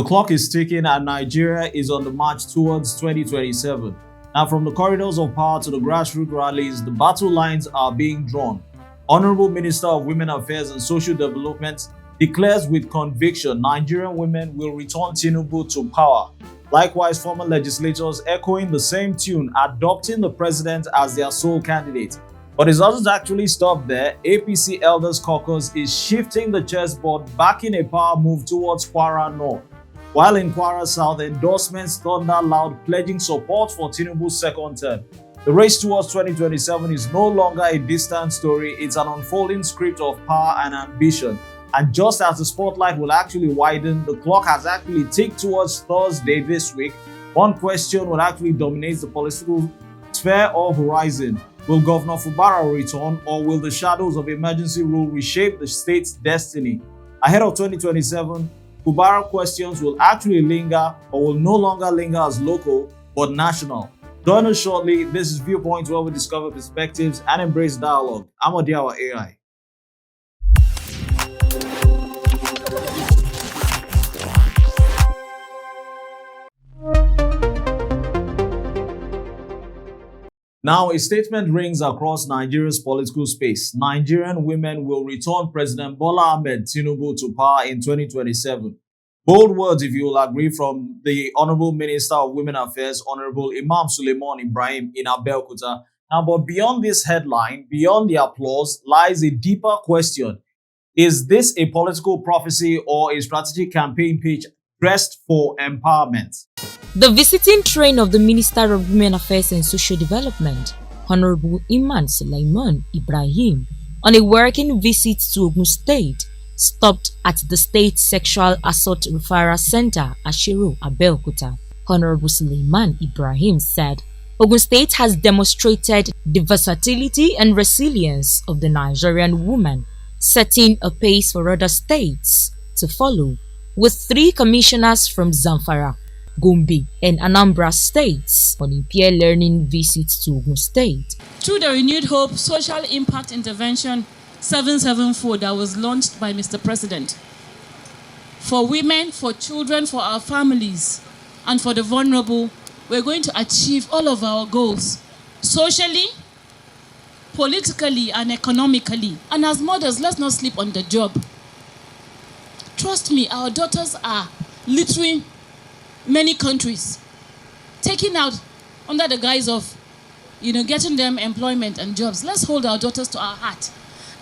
The clock is ticking and Nigeria is on the march towards 2027. Now, from the corridors of power to the grassroots rallies, the battle lines are being drawn. Honorable Minister of Women Affairs and Social Development declares with conviction Nigerian women will return Tinubu to power. Likewise, former legislators echoing the same tune, adopting the president as their sole candidate. But it doesn't actually stop there. APC Elders Caucus is shifting the chessboard, backing a power move towards Kwara North. While in Kwara South, endorsements thunder loud, pledging support for Tinubu's second term. The race towards 2027 is no longer a distant story, it's an unfolding script of power and ambition. And just as the spotlight will actually widen, the clock has actually ticked towards Thursday this week. One question will actually dominate the political sphere of horizon. Will Governor Fubara return, or will the shadows of emergency rule reshape the state's destiny? Ahead of 2027, Fubara questions will actually linger or will no longer linger as local but national. Join us shortly. This is Viewpoint, where we discover perspectives and embrace dialogue. I'm Odiawa AI. Now, a statement rings across Nigeria's political space. Nigerian women will return President Bola Ahmed Tinubu to power in 2027. Bold words, if you will agree, from the Honorable Minister of Women Affairs, Honorable Imam Suleiman Ibrahim in Abeokuta. Now, but beyond this headline, beyond the applause, lies a deeper question. Is this a political prophecy or a strategic campaign pitch dressed for empowerment? The visiting train of the Minister of Women Affairs and Social Development, Honorable Imam Suleiman Ibrahim, on a working visit to Ogun State, stopped at the State Sexual Assault Referral Center, Ashiru, Abeokuta. Honorable Suleiman Ibrahim said, Ogun State has demonstrated the versatility and resilience of the Nigerian woman, setting a pace for other states to follow, with 3 commissioners from Zamfara, Gombe and Anambra states on a peer learning visit to Ogun State. Through the Renewed Hope Social Impact Intervention 774 that was launched by Mr. President, for women, for children, for our families, and for the vulnerable, we're going to achieve all of our goals socially, politically, and economically. And as mothers, let's not sleep on the job. Trust me, our daughters are littering many countries, taking out under the guise of, getting them employment and jobs. Let's hold our daughters to our heart.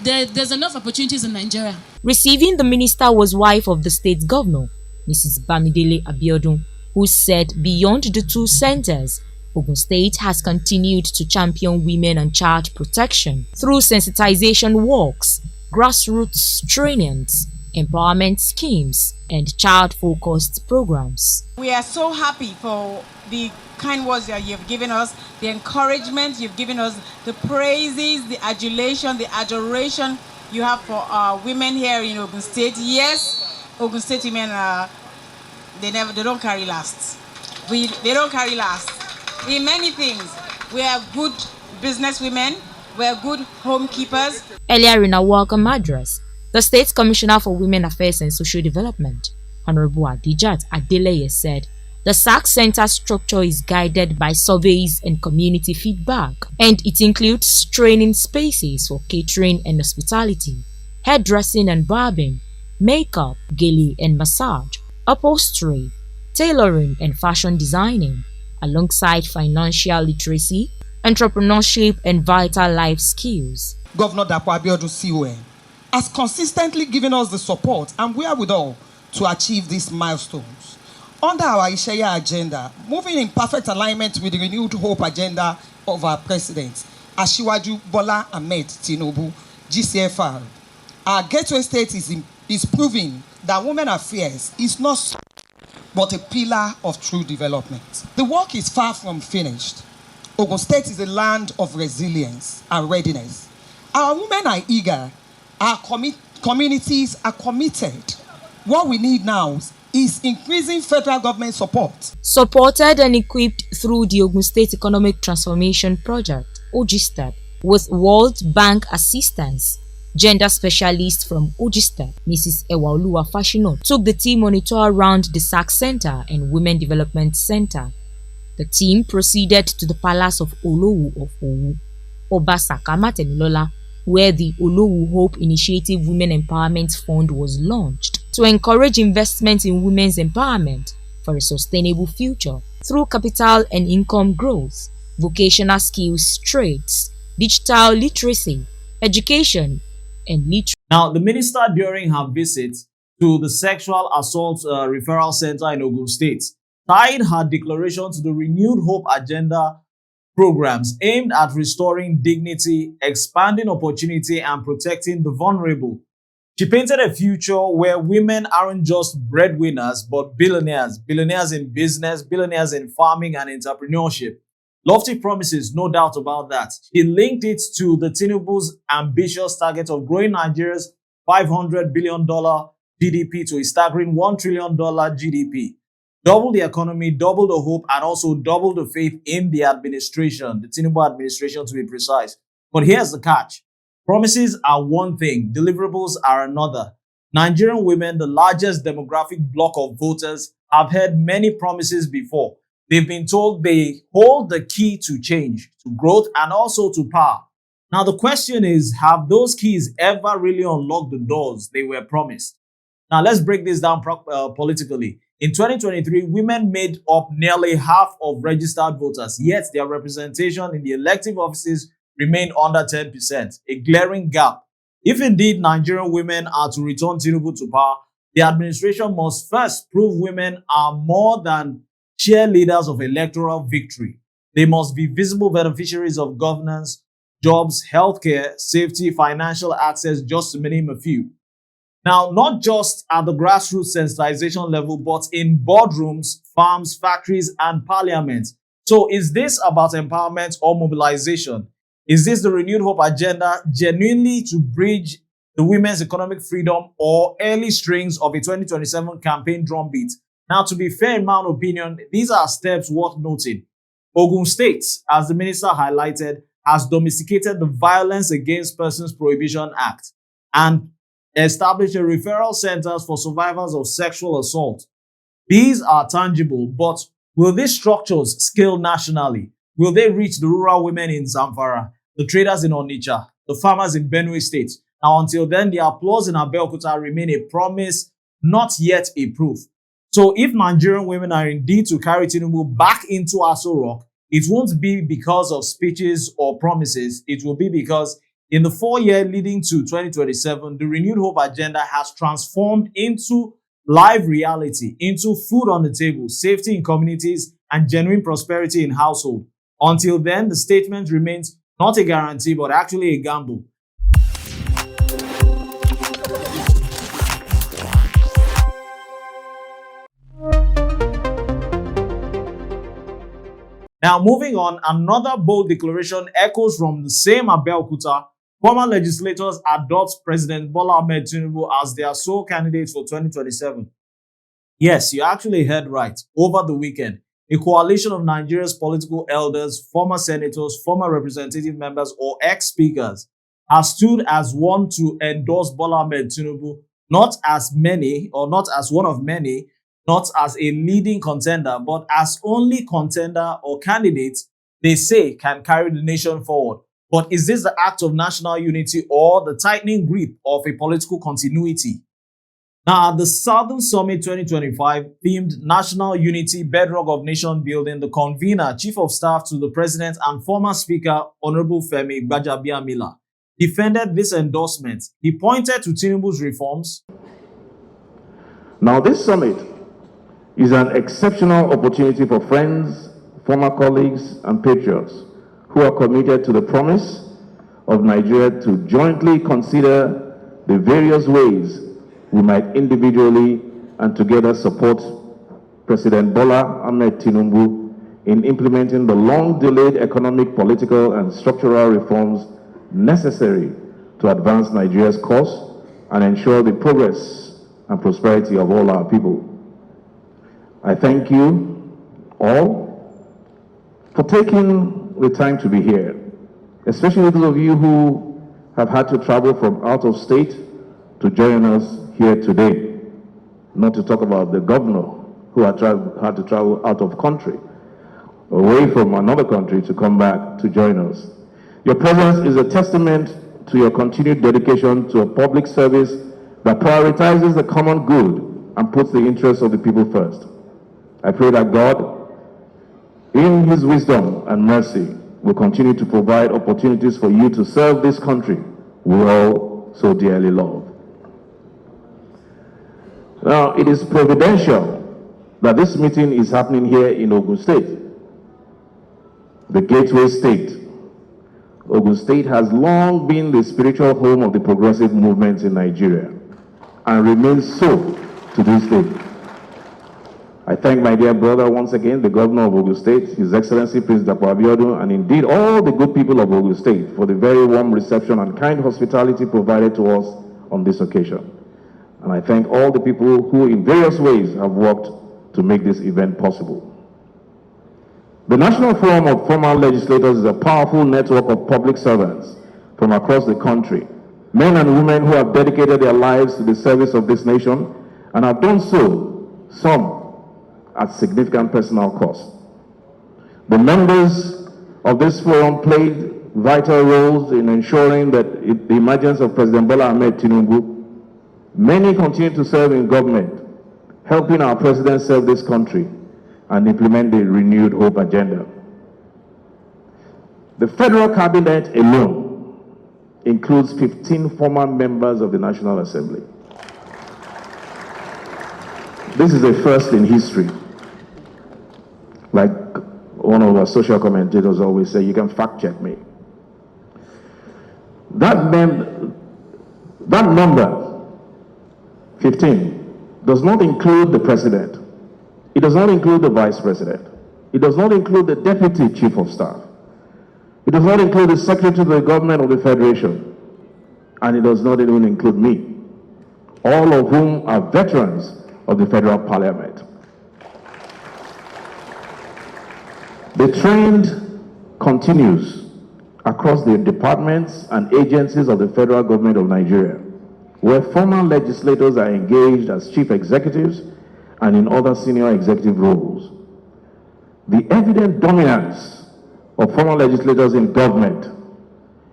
There's enough opportunities in Nigeria. Receiving the minister was wife of the state governor, Mrs. Bamidele Abiodun, who said beyond the 2 centers, Ogun State has continued to champion women and child protection through sensitization works, grassroots trainings, empowerment schemes, and child-focused programs. We are so happy for the kind words that you've given us, the encouragement you've given us, the praises, the adulation, the adoration you have for our women here in Ogun State. Yes, Ogun State women they don't carry last. They don't carry last in many things. We are good business women. We are good homekeepers. Earlier in a welcome address, the State Commissioner for Women Affairs and Social Development, Honorable Adijat Adeleye, said the SAC Center structure is guided by surveys and community feedback, and it includes training spaces for catering and hospitality, hairdressing and barbing, makeup, gele and massage, upholstery, tailoring and fashion designing, alongside financial literacy, entrepreneurship and vital life skills. Governor Dapo Abiodun CON has consistently given us the support and wherewithal to achieve these milestones. Under our Ishaya agenda, moving in perfect alignment with the Renewed Hope agenda of our President, Asiwaju Bola Ahmed Tinubu, GCFR, our gateway state is proving that women affairs is not but a pillar of true development. The work is far from finished. Ogun State is a land of resilience and readiness. Our women are eager. Our communities are committed. What we need now is increasing federal government support. Supported and equipped through the Ogun State Economic Transformation Project, OGSTEP, with World Bank assistance, Gender specialist from Ogista, Mrs. Ewaoluwa Fashino, took the team on a tour around the SAC Center and Women Development Center. The team proceeded to the Palace of Olowu of Owu, Oba Sakama Temilola, where the Olowu Hope Initiative Women Empowerment Fund was launched to encourage investment in women's empowerment for a sustainable future through capital and income growth, vocational skills trades, digital literacy, education, and literacy. Now, the minister, during her visit to the Sexual Assault Referral Center in Ogun State, tied her declaration to the Renewed Hope Agenda programs aimed at restoring dignity, expanding opportunity, and protecting the vulnerable. She painted a future where women aren't just breadwinners, but billionaires, billionaires in business, billionaires in farming and entrepreneurship. Lofty promises, no doubt about that. He linked it to the Tinubu's ambitious target of growing Nigeria's $500 billion GDP to a staggering $1 trillion GDP. Double the economy, double the hope, and also double the faith in the administration, the Tinubu administration to be precise. But here's the catch. Promises are one thing, deliverables are another. Nigerian women, the largest demographic block of voters, have heard many promises before. They've been told they hold the key to change, to growth, and also to power. Now, the question is, have those keys ever really unlocked the doors they were promised? Now, let's break this down politically. In 2023, women made up nearly half of registered voters, yet their representation in the elective offices remained under 10%, a glaring gap. If indeed Nigerian women are to return Tinubu to power, the administration must first prove women are more than cheerleaders of electoral victory. They must be visible beneficiaries of governance, jobs, healthcare, safety, financial access, just to name a few. Now, not just at the grassroots sensitization level, but in boardrooms, farms, factories, and parliament. So is this about empowerment or mobilization? Is this the Renewed Hope agenda genuinely to bridge the women's economic freedom or early strings of a 2027 campaign drumbeat? Now, to be fair, in my own opinion, these are steps worth noting. Ogun State, as the minister highlighted, has domesticated the Violence Against Persons Prohibition Act and established a referral centers for survivors of sexual assault. These are tangible, but will these structures scale nationally? Will they reach the rural women in Zamfara, the traders in Onitsha, the farmers in Benue State? Now, until then, the applause in Abeokuta remain a promise, not yet a proof. So if Nigerian women are indeed to carry Tinubu back into Aso Rock, it won't be because of speeches or promises. It will be because in the 4 years leading to 2027, the Renewed Hope agenda has transformed into live reality, into food on the table, safety in communities, and genuine prosperity in household. Until then, the statement remains not a guarantee, but actually a gamble. Now, moving on, another bold declaration echoes from the same Abeokuta. Former legislators adopt President Bola Ahmed Tinubu as their sole candidate for 2027. Yes, you actually heard right. Over the weekend, a coalition of Nigeria's political elders, former senators, former representative members, or ex-speakers has stood as one to endorse Bola Ahmed Tinubu, not as many, or not as one of many, not as a leading contender, but as only contender or candidate they say can carry the nation forward. But is this the act of national unity or the tightening grip of a political continuity? Now, at the Southern Summit 2025, themed National Unity Bedrock of Nation Building, the convener, Chief of Staff to the President and former Speaker, Honorable Femi Gbajabiamila, defended this endorsement. He pointed to Tinubu's reforms. Now, this summit is an exceptional opportunity for friends, former colleagues, and patriots who are committed to the promise of Nigeria to jointly consider the various ways we might individually and together support President Bola Ahmed Tinubu in implementing the long-delayed economic, political, and structural reforms necessary to advance Nigeria's course and ensure the progress and prosperity of all our people. I thank you all for taking the time to be here, especially those of you who have had to travel from out of state to join us here today. Not to talk about the governor who had to travel out of country, away from another country to come back to join us. Your presence is a testament to your continued dedication to a public service that prioritizes the common good and puts the interests of the people first. I pray that God, in His wisdom and mercy, will continue to provide opportunities for you to serve this country we all so dearly love. Now, it is providential that this meeting is happening here in Ogun State, the gateway state. Ogun State has long been the spiritual home of the progressive movements in Nigeria and remains so to this day. I thank my dear brother once again, the Governor of Ogun State, His Excellency Prince Dapo Abiodun, and indeed all the good people of Ogun State for the very warm reception and kind hospitality provided to us on this occasion. And I thank all the people who in various ways have worked to make this event possible. The National Forum of Former Legislators is a powerful network of public servants from across the country, men and women who have dedicated their lives to the service of this nation and have done so, some at significant personal cost. The members of this forum played vital roles in ensuring that the emergence of President Bola Ahmed Tinubu. Many continue to serve in government, helping our president serve this country and implement the renewed hope agenda. The federal cabinet alone includes 15 former members of the National Assembly. This is a first in history. Like one of our social commentators always say, you can fact check me. That number, 15, does not include the president. It does not include the vice president. It does not include the deputy chief of staff. It does not include the secretary to the government of the federation. And it does not even include me, all of whom are veterans of the federal parliament. The trend continues across the departments and agencies of the federal government of Nigeria, where former legislators are engaged as chief executives and in other senior executive roles. The evident dominance of former legislators in government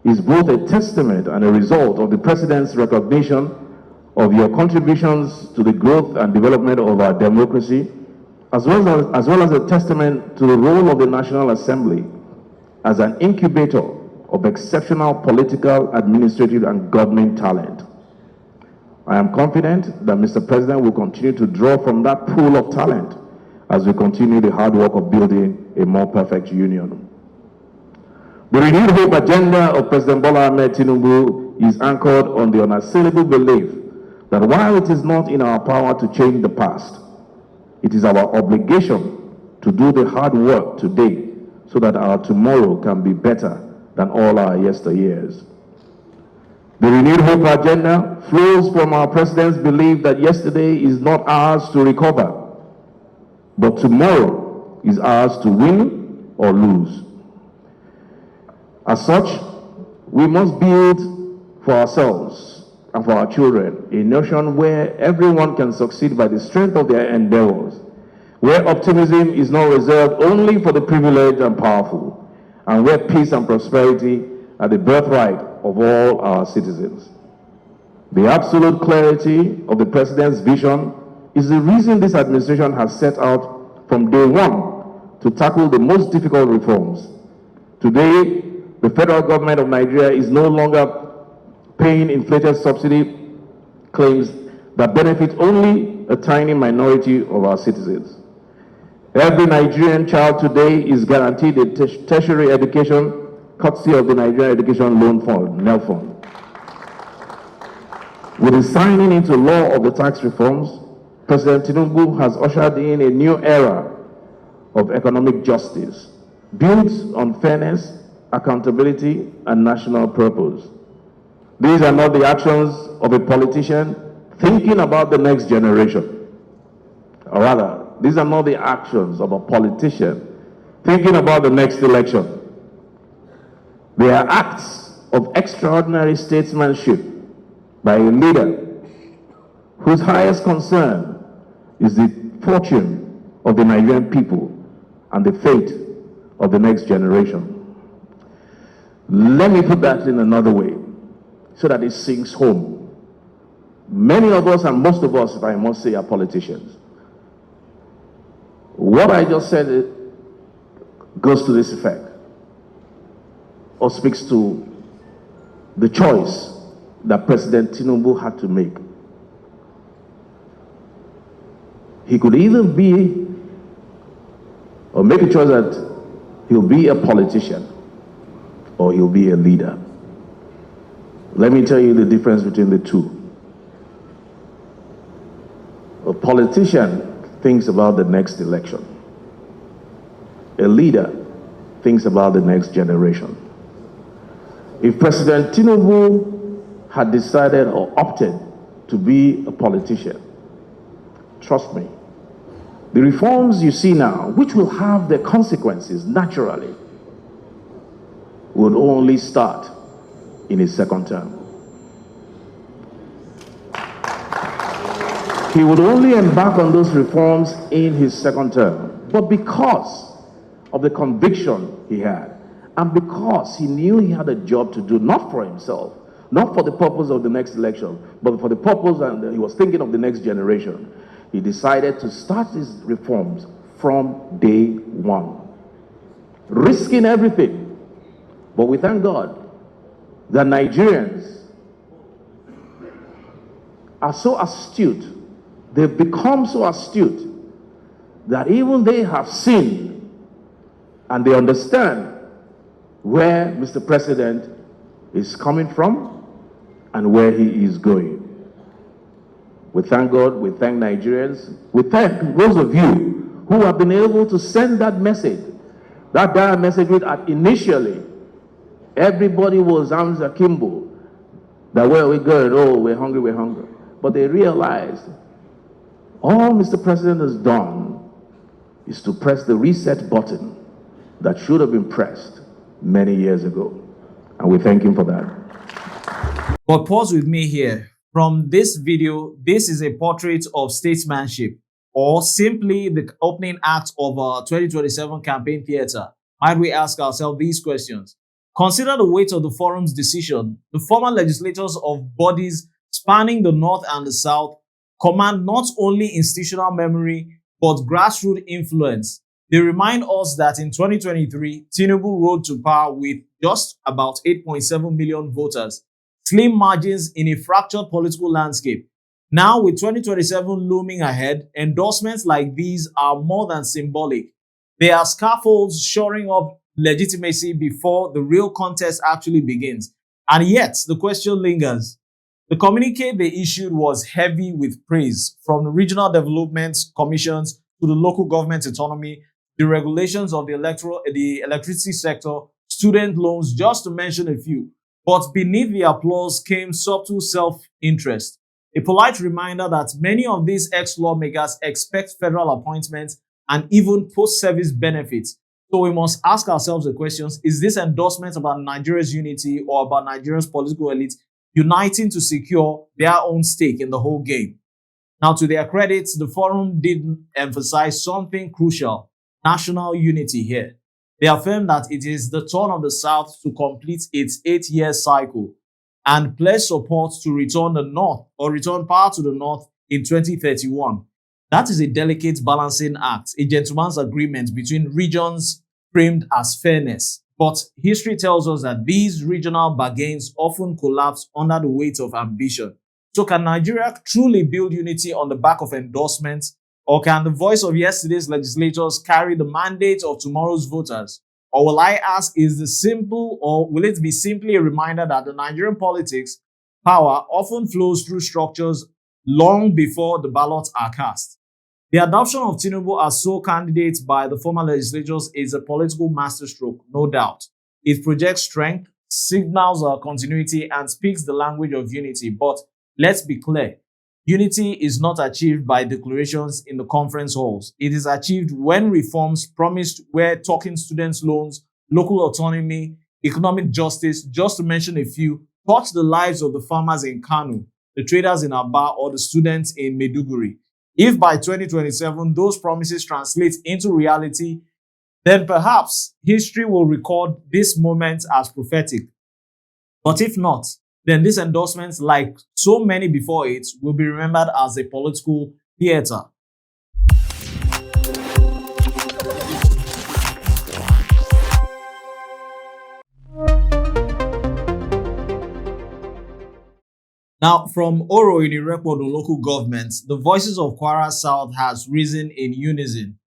is both a testament and a result of the President's recognition of your contributions to the growth and development of our democracy, as well as a testament to the role of the National Assembly as an incubator of exceptional political, administrative, and government talent. I am confident that Mr. President will continue to draw from that pool of talent as we continue the hard work of building a more perfect union. The renewed hope agenda of President Bola Ahmed Tinubu is anchored on the unassailable belief that while it is not in our power to change the past, it is our obligation to do the hard work today so that our tomorrow can be better than all our yesteryears. The renewed hope agenda flows from our president's belief that yesterday is not ours to recover, but tomorrow is ours to win or lose. As such, we must build for ourselves and for our children a nation where everyone can succeed by the strength of their endeavors, where optimism is not reserved only for the privileged and powerful, and where peace and prosperity are the birthright of all our citizens. The absolute clarity of the President's vision is the reason this administration has set out from day one to tackle the most difficult reforms. Today, the federal government of Nigeria is no longer paying inflated subsidy claims that benefit only a tiny minority of our citizens. Every Nigerian child today is guaranteed a tertiary education courtesy of the Nigerian Education Loan Fund, NELFund. With the signing into law of the tax reforms, President Tinubu has ushered in a new era of economic justice, built on fairness, accountability, and national purpose. These are not the actions of a politician thinking about the next generation. Or rather, these are not the actions of a politician thinking about the next election. They are acts of extraordinary statesmanship by a leader whose highest concern is the fortune of the Nigerian people and the fate of the next generation. Let me put that in another way so that it sinks home. Many of us, and most of us, if I must say, are politicians. What I just said goes to this effect, or speaks to the choice that President Tinubu had to make. He could either be, or make a choice that he'll be a politician, or he'll be a leader. Let me tell you the difference between the two. A politician thinks about the next election. A leader thinks about the next generation. If President Tinubu had decided or opted to be a politician, trust me, the reforms you see now, which will have their consequences naturally, would only start in his second term. He would only embark on those reforms in his second term. But because of the conviction he had, and because he knew he had a job to do, not for himself, not for the purpose of the next election, but for the purpose, and he was thinking of the next generation, he decided to start his reforms from day one, risking everything. But we thank God that Nigerians are so astute, they've become so astute, that even they have seen and they understand where Mr. President is coming from and where he is going. We thank God, we thank Nigerians, we thank those of you who have been able to send that message, that dire message which initially everybody was arms akimbo, that where we going, oh, we're hungry, we're hungry. But they realized all Mr. President has done is to press the reset button that should have been pressed many years ago. And we thank him for that. But pause with me here. From this video, this is a portrait of statesmanship, or simply the opening act of our 2027 campaign theater. Might we ask ourselves these questions? Consider the weight of the forum's decision. The former legislators of bodies spanning the North and the South command not only institutional memory, but grassroots influence. They remind us that in 2023, Tinubu rode to power with just about 8.7 million voters, slim margins in a fractured political landscape. Now, with 2027 looming ahead, endorsements like these are more than symbolic. They are scaffolds shoring up legitimacy before the real contest actually begins. And yet, the question lingers. The communique they issued was heavy with praise, from the regional development commissions to the local government autonomy, the regulations of the electricity sector, student loans, just to mention a few. But beneath the applause came subtle self-interest, a polite reminder that many of these ex-lawmakers expect federal appointments and even post-service benefits. So we must ask ourselves the questions: is this endorsement about Nigeria's unity or about Nigeria's political elite uniting to secure their own stake in the whole game? Now, to their credit, the forum did emphasize something crucial: national unity here. They affirmed that it is the turn of the South to complete its 8-year cycle and pledge support to return the North, or return power to the North, in 2031. That is a delicate balancing act, a gentleman's agreement between regions framed as fairness. But history tells us that these regional bargains often collapse under the weight of ambition. So can Nigeria truly build unity on the back of endorsements? Or can the voice of yesterday's legislators carry the mandate of tomorrow's voters? Or will I ask, will it be simply a reminder that the Nigerian politics power often flows through structures long before the ballots are cast? The adoption of Tinubu as sole candidate by the former legislators is a political masterstroke, no doubt. It projects strength, signals continuity, and speaks the language of unity. But let's be clear. Unity is not achieved by declarations in the conference halls. It is achieved when reforms promised were talking students' loans, local autonomy, economic justice, just to mention a few, touch the lives of the farmers in Kano, the traders in Aba, or the students in Maiduguri. If by 2027 those promises translate into reality, then perhaps history will record this moment as prophetic. But if not, then this endorsement, like so many before it, will be remembered as a political theater. Now, from Oro in Irepo to local governments, the voices of Kwara South has risen in unison.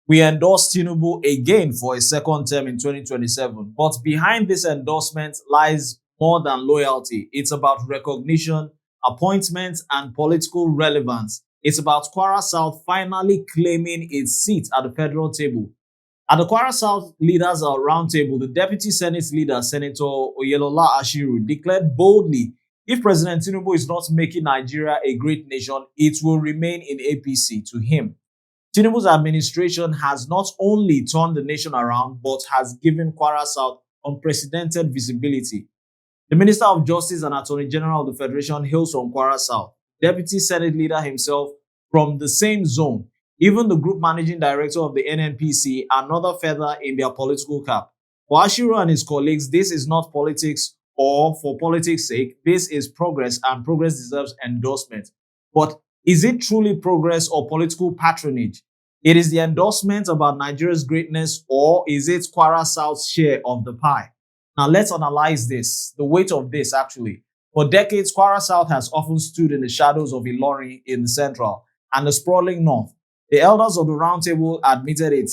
We endorse Tinubu again for a second term in 2027. But behind this endorsement lies more than loyalty. It's about recognition, appointments, and political relevance. It's about Kwara South finally claiming its seat at the federal table. At the Kwara South Leaders Roundtable, the Deputy Senate Leader, Senator Oyelola Ashiru, declared boldly, if President Tinubu is not making Nigeria a great nation, it will remain in APC. To him, Tinubu's administration has not only turned the nation around, but has given Kwara South unprecedented visibility. The Minister of Justice and Attorney General of the Federation hails from Kwara South. Deputy Senate Leader himself from the same zone. Even the Group Managing Director of the NNPC, another feather in their political cap. For Ashiru and his colleagues, this is not politics or for politics' sake. This is progress, and progress deserves endorsement. But is it truly progress or political patronage? It is the endorsement about Nigeria's greatness, or is it Kwara South's share of the pie? Now let's analyze this, the weight of this actually. For decades, Kwara South has often stood in the shadows of Ilorin in the central and the sprawling north. The elders of the roundtable admitted it.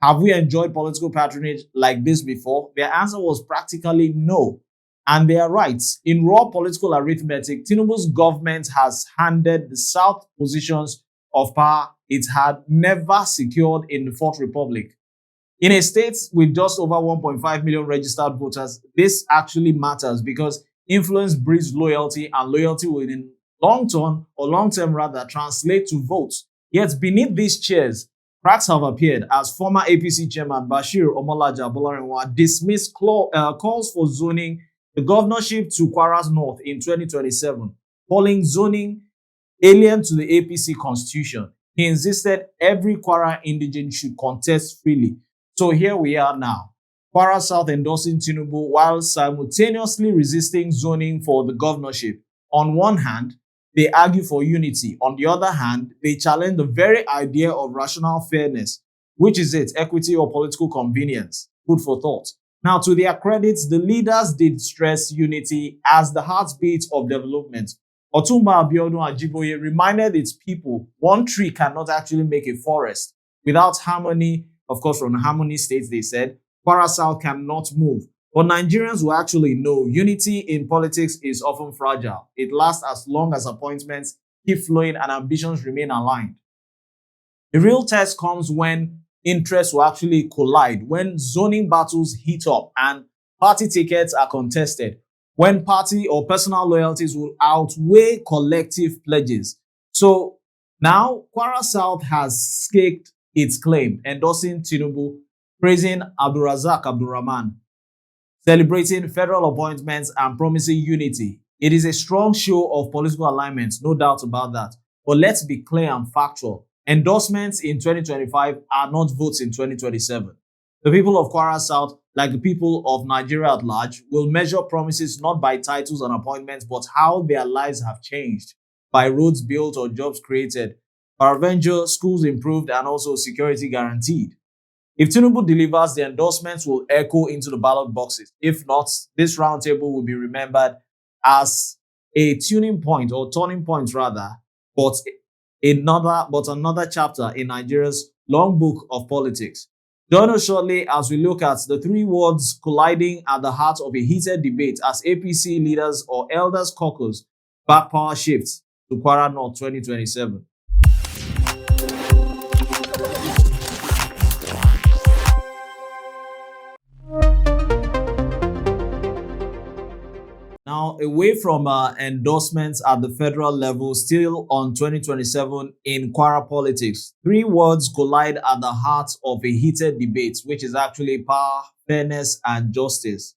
Have we enjoyed political patronage like this before? Their answer was practically no. And they are right. In raw political arithmetic, Tinubu's government has handed the South positions of power it had never secured in the Fourth Republic. In a state with just over 1.5 million registered voters, this actually matters because influence breeds loyalty, and loyalty will in long term rather translate to votes. Yet beneath these chairs, cracks have appeared as former APC chairman Bashir Omolaja Bolarinwa dismissed calls for zoning the governorship to Kwara North in 2027, calling zoning alien to the APC constitution. He insisted every Kwara indigene should contest freely. So here we are now. Kwara South endorsing Tinubu while simultaneously resisting zoning for the governorship. On one hand, they argue for unity. On the other hand, they challenge the very idea of rational fairness. Which is it, equity or political convenience? Food for thought. Now, to their credits, the leaders did stress unity as the heartbeat of development. Otumba Abiodun Ajiboye reminded its people one tree cannot actually make a forest. Without harmony, of course, from the harmony states, they said, Kwara South cannot move. But Nigerians will actually know unity in politics is often fragile. It lasts as long as appointments keep flowing and ambitions remain aligned. The real test comes when interests will actually collide, when zoning battles heat up and party tickets are contested, when party or personal loyalties will outweigh collective pledges. So now Kwara South has staked its claim, endorsing Tinubu, praising Abdulrazak Abdulrahman, celebrating federal appointments and promising unity. It is a strong show of political alignment, no doubt about that. But let's be clear and factual. Endorsements in 2025 are not votes in 2027. The people of Kwara South, like the people of Nigeria at large, will measure promises not by titles and appointments, but how their lives have changed, by roads built or jobs created, peradventure schools improved, and also security guaranteed. If Tinubu delivers, the endorsements will echo into the ballot boxes. If not, this roundtable will be remembered as a tuning point or turning point rather, but another chapter in Nigeria's long book of politics. Join us shortly as we look at the three words colliding at the heart of a heated debate as APC leaders or elders caucus back power shifts to Kwara North 2027. Now, away from endorsements at the federal level, still on 2027 in Kwara politics, three words collide at the heart of a heated debate, which is actually power, fairness, and justice.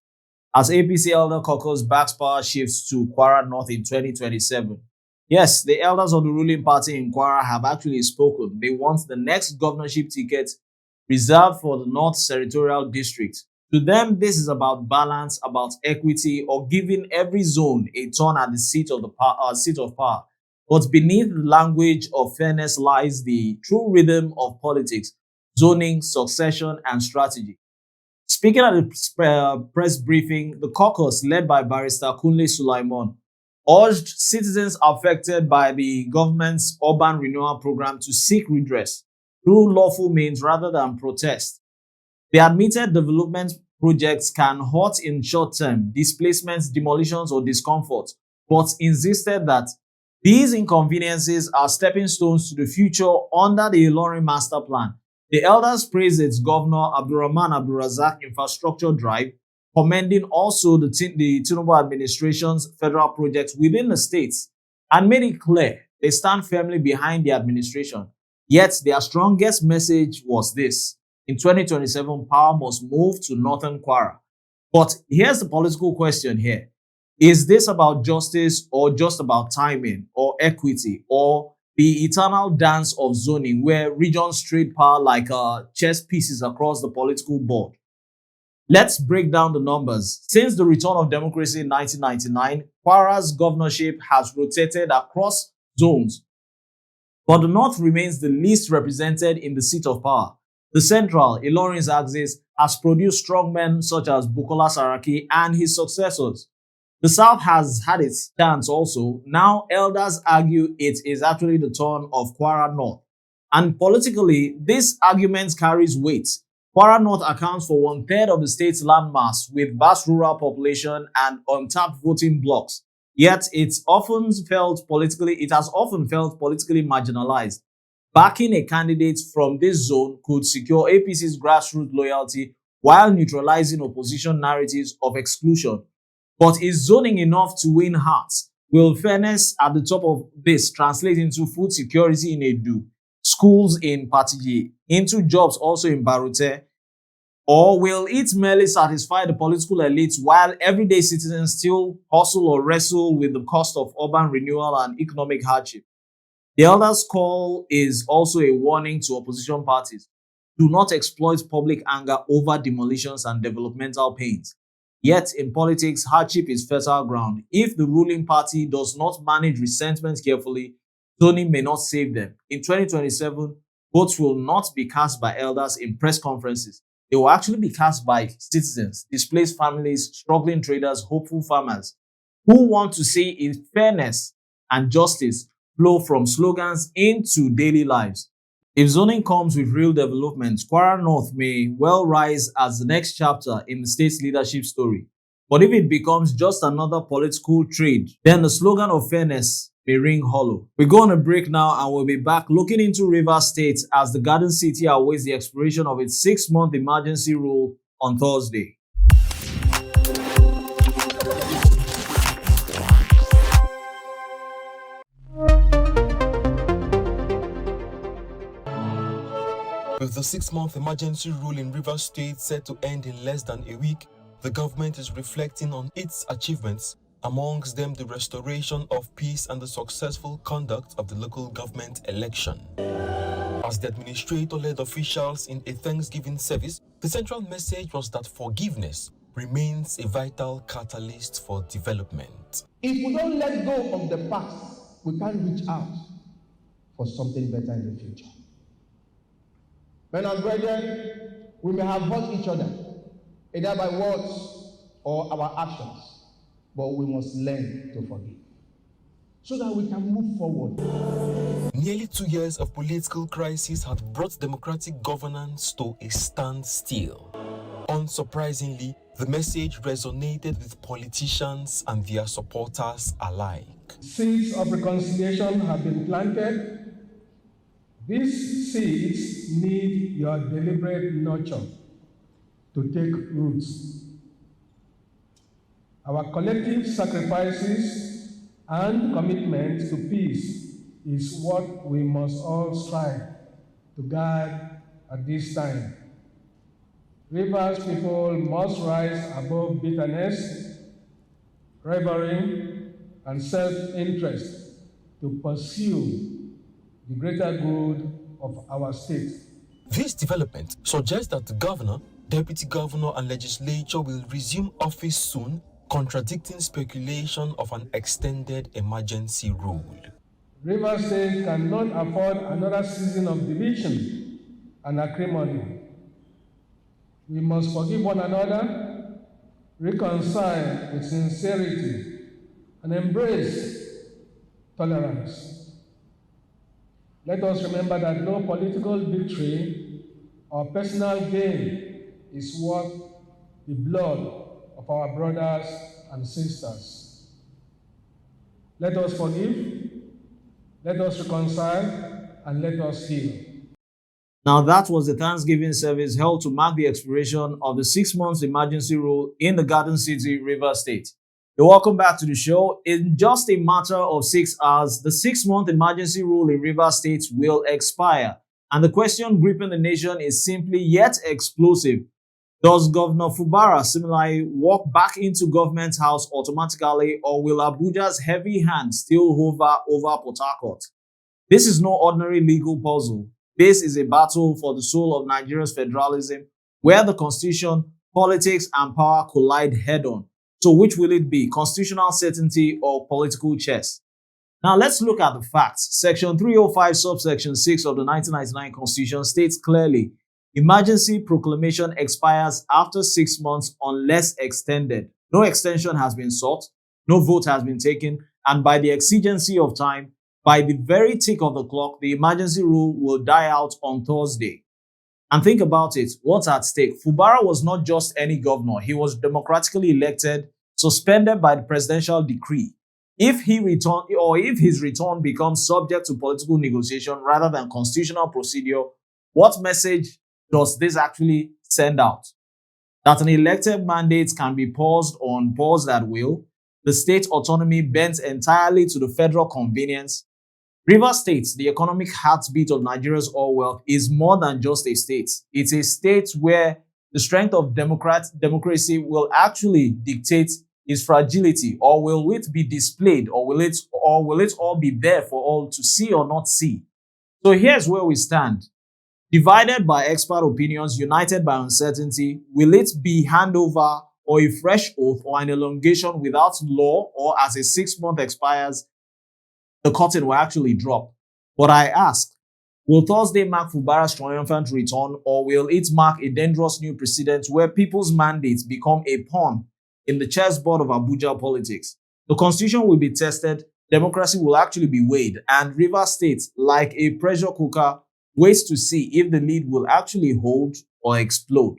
as APC Elder Caucus backs power shifts to Kwara North in 2027. Yes, the elders of the ruling party in Kwara have actually spoken. They want the next governorship ticket reserved for the North Senatorial District. To them, this is about balance, about equity, or giving every zone a turn at the seat of power. But beneath the language of fairness lies the true rhythm of politics, zoning, succession, and strategy. Speaking at the press briefing, the caucus, led by Barrister Kunle Sulaiman, urged citizens affected by the government's urban renewal program to seek redress through lawful means rather than protest. They admitted development projects can hurt in short term, displacements, demolitions, or discomfort, but insisted that these inconveniences are stepping stones to the future under the Ilorin Master Plan. The elders praised its governor Abdurrahman Abdulrazak infrastructure drive, commending also the Tinubu administration's federal projects within the states, and made it clear they stand firmly behind the administration. Yet their strongest message was this: in 2027, power must move to Northern Kwara. But here's the political question here. Is this about justice, or just about timing, or equity, or the eternal dance of zoning where regions trade power like chess pieces across the political board? Let's break down the numbers. Since the return of democracy in 1999, Kwara's governorship has rotated across zones, but the North remains the least represented in the seat of power. The central, Ilorin's axis, has produced strongmen such as Bukola Saraki and his successors. The South has had its chance also. Now, elders argue it is actually the turn of Kwara North. And politically, this argument carries weight. Kwara North accounts for one-third of the state's landmass, with vast rural population and untapped voting blocks. Yet, it has often felt politically marginalized. Backing a candidate from this zone could secure APC's grassroots loyalty while neutralizing opposition narratives of exclusion. But is zoning enough to win hearts? Will fairness at the top of this translate into food security in Edu, schools in Patigi, into jobs also in Barute? Or will it merely satisfy the political elites while everyday citizens still hustle or wrestle with the cost of urban renewal and economic hardship? The elders' call is also a warning to opposition parties. Do not exploit public anger over demolitions and developmental pains. Yet, in politics, hardship is fertile ground. If the ruling party does not manage resentment carefully, zoning may not save them. In 2027, votes will not be cast by elders in press conferences. They will actually be cast by citizens, displaced families, struggling traders, hopeful farmers, who want to see fairness and justice flow from slogans into daily lives. If zoning comes with real development, Kwara North may well rise as the next chapter in the state's leadership story. But if it becomes just another political trade, then the slogan of fairness may ring hollow. We go on a break now and we'll be back looking into Rivers State as the Garden City awaits the expiration of its 6-month emergency rule on Thursday. With the 6-month emergency rule in Rivers State set to end in less than a week, the government is reflecting on its achievements, amongst them the restoration of peace and the successful conduct of the local government election. As the administrator led officials in a Thanksgiving service, the central message was that forgiveness remains a vital catalyst for development. If we don't let go of the past, we can't reach out for something better in the future. Men and brethren, we may have hurt each other, either by words or our actions, but we must learn to forgive so that we can move forward. Nearly 2 years of political crisis had brought democratic governance to a standstill. Unsurprisingly, the message resonated with politicians and their supporters alike. Seeds of reconciliation have been planted. These seeds need your deliberate nurture to take roots. Our collective sacrifices and commitment to peace is what we must all strive to guard at this time. Rivers people must rise above bitterness, rivalry, and self-interest to pursue the greater good of our state. This development suggests that the governor, deputy governor, and legislature will resume office soon, contradicting speculation of an extended emergency rule. Rivers State cannot afford another season of division and acrimony. We must forgive one another, reconcile with sincerity, and embrace tolerance. Let us remember that no political victory or personal gain is worth the blood of our brothers and sisters. Let us forgive, let us reconcile, and let us heal. Now, that was the Thanksgiving service held to mark the expiration of the 6 months emergency rule in the Garden City, Rivers State. You're welcome back to the show. In just a matter of 6 hours, the 6-month emergency rule in Rivers State will expire. And the question gripping the nation is simply yet explosive. Does Governor Siminalayi walk back into government house automatically, or will Abuja's heavy hand still hover over Port Harcourt? This is no ordinary legal puzzle. This is a battle for the soul of Nigeria's federalism, where the constitution, politics, and power collide head-on. So which will it be, constitutional certainty or political chess? Now let's look at the facts. Section 305 subsection 6 of the 1999 Constitution states clearly, emergency proclamation expires after 6 months unless extended. No extension has been sought, no vote has been taken, and by the exigency of time, by the very tick of the clock, the emergency rule will die out on Thursday. And think about it, what's at stake? Fubara was not just any governor. He was democratically elected, suspended by the presidential decree. If his return becomes subject to political negotiation rather than constitutional procedure, what message does this actually send out? That an elected mandate can be paused or unpaused at will, the state autonomy bent entirely to the federal convenience. Rivers State, the economic heartbeat of Nigeria's oil wealth, is more than just a state. It's a state where the strength of democracy will actually dictate its fragility, or will it be displayed, or will it all be there for all to see or not see? So here's where we stand. Divided by expert opinions, united by uncertainty, will it be handover or a fresh oath or an elongation without law, or as a 6-month expires, the curtain will actually drop? But I ask, will Thursday mark Fubara's triumphant return, or will it mark a dangerous new precedent where people's mandates become a pawn in the chessboard of Abuja politics? The constitution will be tested, democracy will actually be weighed, and Rivers State, like a pressure cooker, waits to see if the lid will actually hold or explode.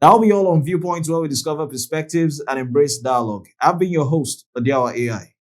That'll be all on Viewpoint, where we discover perspectives and embrace dialogue. I've been your host, Adiawa AI.